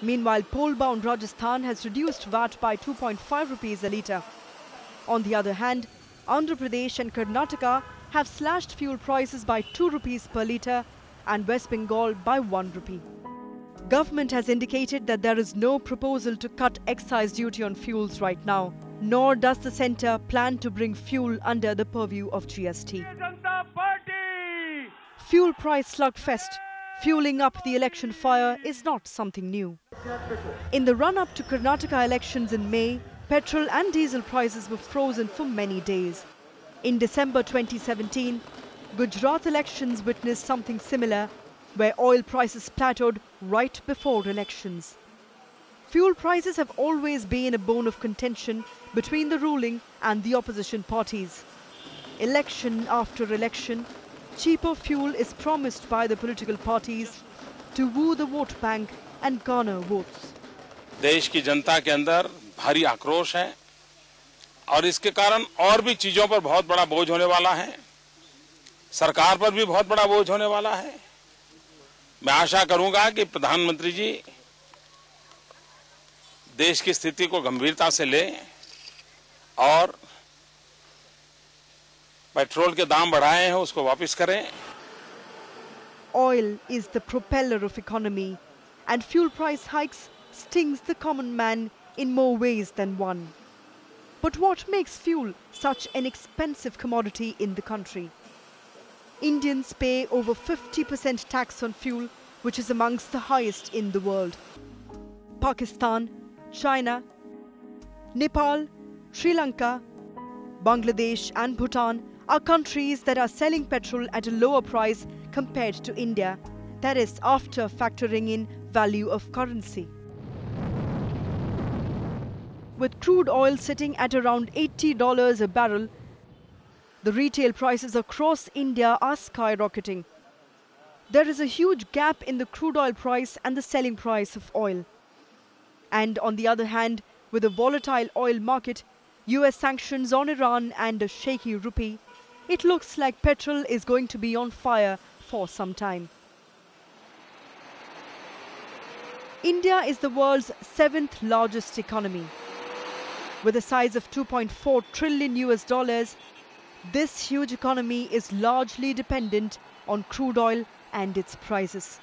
Meanwhile, pole-bound Rajasthan has reduced VAT by 2.5 rupees a litre. On the other hand, Andhra Pradesh and Karnataka have slashed fuel prices by 2 rupees per litre and West Bengal by 1 rupee. Government has indicated that there is no proposal to cut excise duty on fuels right now, nor does the centre plan to bring fuel under the purview of GST. Fuel price slugfest fueling up the election fire is not something new. In the run-up to Karnataka elections in May, petrol and diesel prices were frozen for many days. In December 2017, Gujarat elections witnessed something similar, where oil prices plateaued right before elections. Fuel prices have always been a bone of contention between the ruling and the opposition parties. Election after election, cheaper fuel is promised by the political parties to woo the vote bank and garner votes. देश की जनता के अंदर भारी आक्रोश है और इसके कारण और भी चीजों पर बहुत बड़ा बोझ होने वाला है। सरकार पर भी बहुत बड़ा बोझ होने वाला है। मैं आशा करूंगा कि प्रधानमंत्री जी देश की स्थिति को गंभीरता से लें और पेट्रोल के दाम बढ़ाए हैं उसको वापस करें। Oil is the propeller of economy, and fuel price hikes stings the common man in more ways than one. But what makes fuel such an expensive commodity in the country? Indians pay over 50% tax on fuel, which is amongst the highest in the world. Pakistan, China, Nepal, Sri Lanka, Bangladesh and Bhutan are countries that are selling petrol at a lower price compared to India, that is after factoring in value of currency. With crude oil sitting at around $80 a barrel, the retail prices across India are skyrocketing. There is a huge gap in the crude oil price and the selling price of oil. And on the other hand, with a volatile oil market, US sanctions on Iran and a shaky rupee, it looks like petrol is going to be on fire for some time. India is the world's 7th largest economy. With a size of 2.4 trillion US dollars, this huge economy is largely dependent on crude oil and its prices.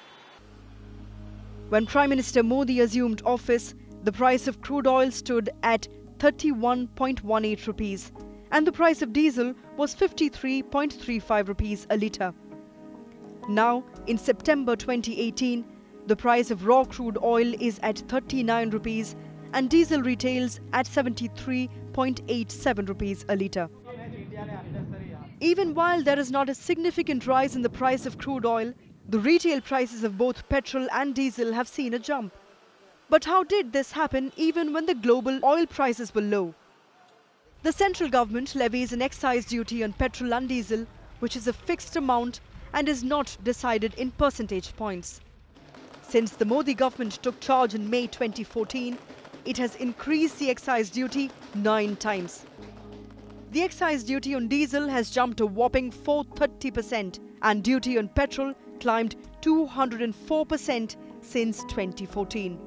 When Prime Minister Modi assumed office, the price of crude oil stood at 31.18 rupees and the price of diesel was 53.35 rupees a litre. Now, in September 2018, the price of raw crude oil is at 39 rupees and diesel retails at 73.87 rupees a litre. Even while there is not a significant rise in the price of crude oil, the retail prices of both petrol and diesel have seen a jump. But how did this happen even when the global oil prices were low? The central government levies an excise duty on petrol and diesel, which is a fixed amount and is not decided in percentage points. Since the Modi government took charge in May 2014, it has increased the excise duty 9 times. The excise duty on diesel has jumped a whopping 430% and duty on petrol climbed 204% since 2014.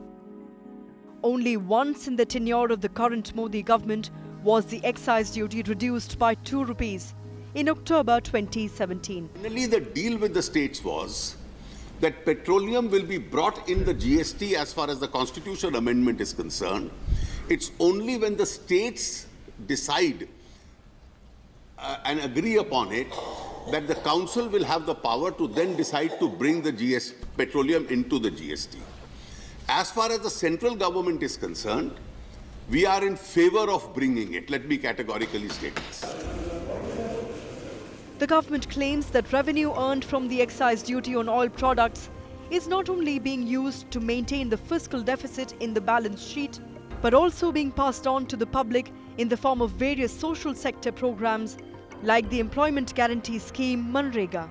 Only once in the tenure of the current Modi government was the excise duty reduced by 2 rupees in October 2017. Finally, the deal with the states was that petroleum will be brought in the GST as far as the constitutional amendment is concerned. It's only when the states decide and agree upon it that the council will have the power to then decide to bring the petroleum into the GST. As far as the central government is concerned, we are in favor of bringing it. Let me categorically state this. The government claims that revenue earned from the excise duty on oil products is not only being used to maintain the fiscal deficit in the balance sheet, but also being passed on to the public in the form of various social sector programs like the Employment Guarantee Scheme Manrega.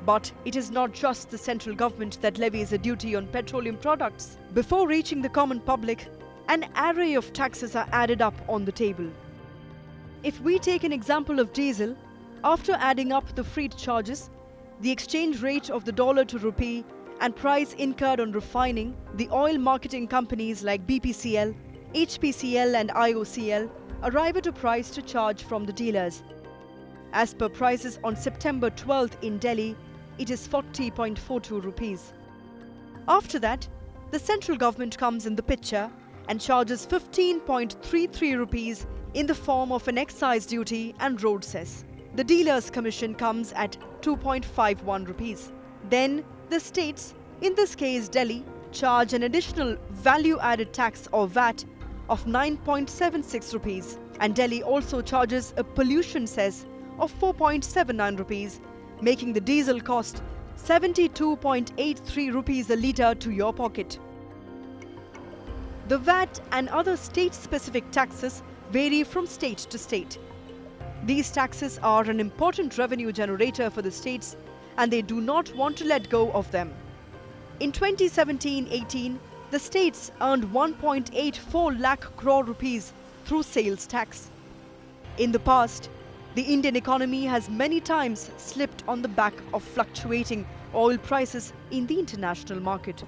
But it is not just the central government that levies a duty on petroleum products. Before reaching the common public, an array of taxes are added up on the table. If we take an example of diesel, after adding up the freight charges, the exchange rate of the dollar to rupee and price incurred on refining, the oil marketing companies like BPCL, HPCL and IOCL arrive at a price to charge from the dealers. As per prices on September 12th in Delhi, it is 40.42 rupees. After that, the central government comes in the picture and charges 15.33 rupees in the form of an excise duty and road cess. The dealer's commission comes at 2.51 rupees. Then the states, in this case Delhi, charge an additional value-added tax or VAT of 9.76 rupees, and Delhi also charges a pollution cess of 4.79 rupees, making the diesel cost 72.83 rupees a litre to your pocket. The VAT and other state-specific taxes vary from state to state. These taxes are an important revenue generator for the states, and they do not want to let go of them. In 2017-18, the states earned 1.84 lakh crore rupees through sales tax. In the past, the Indian economy has many times slipped on the back of fluctuating oil prices in the international market.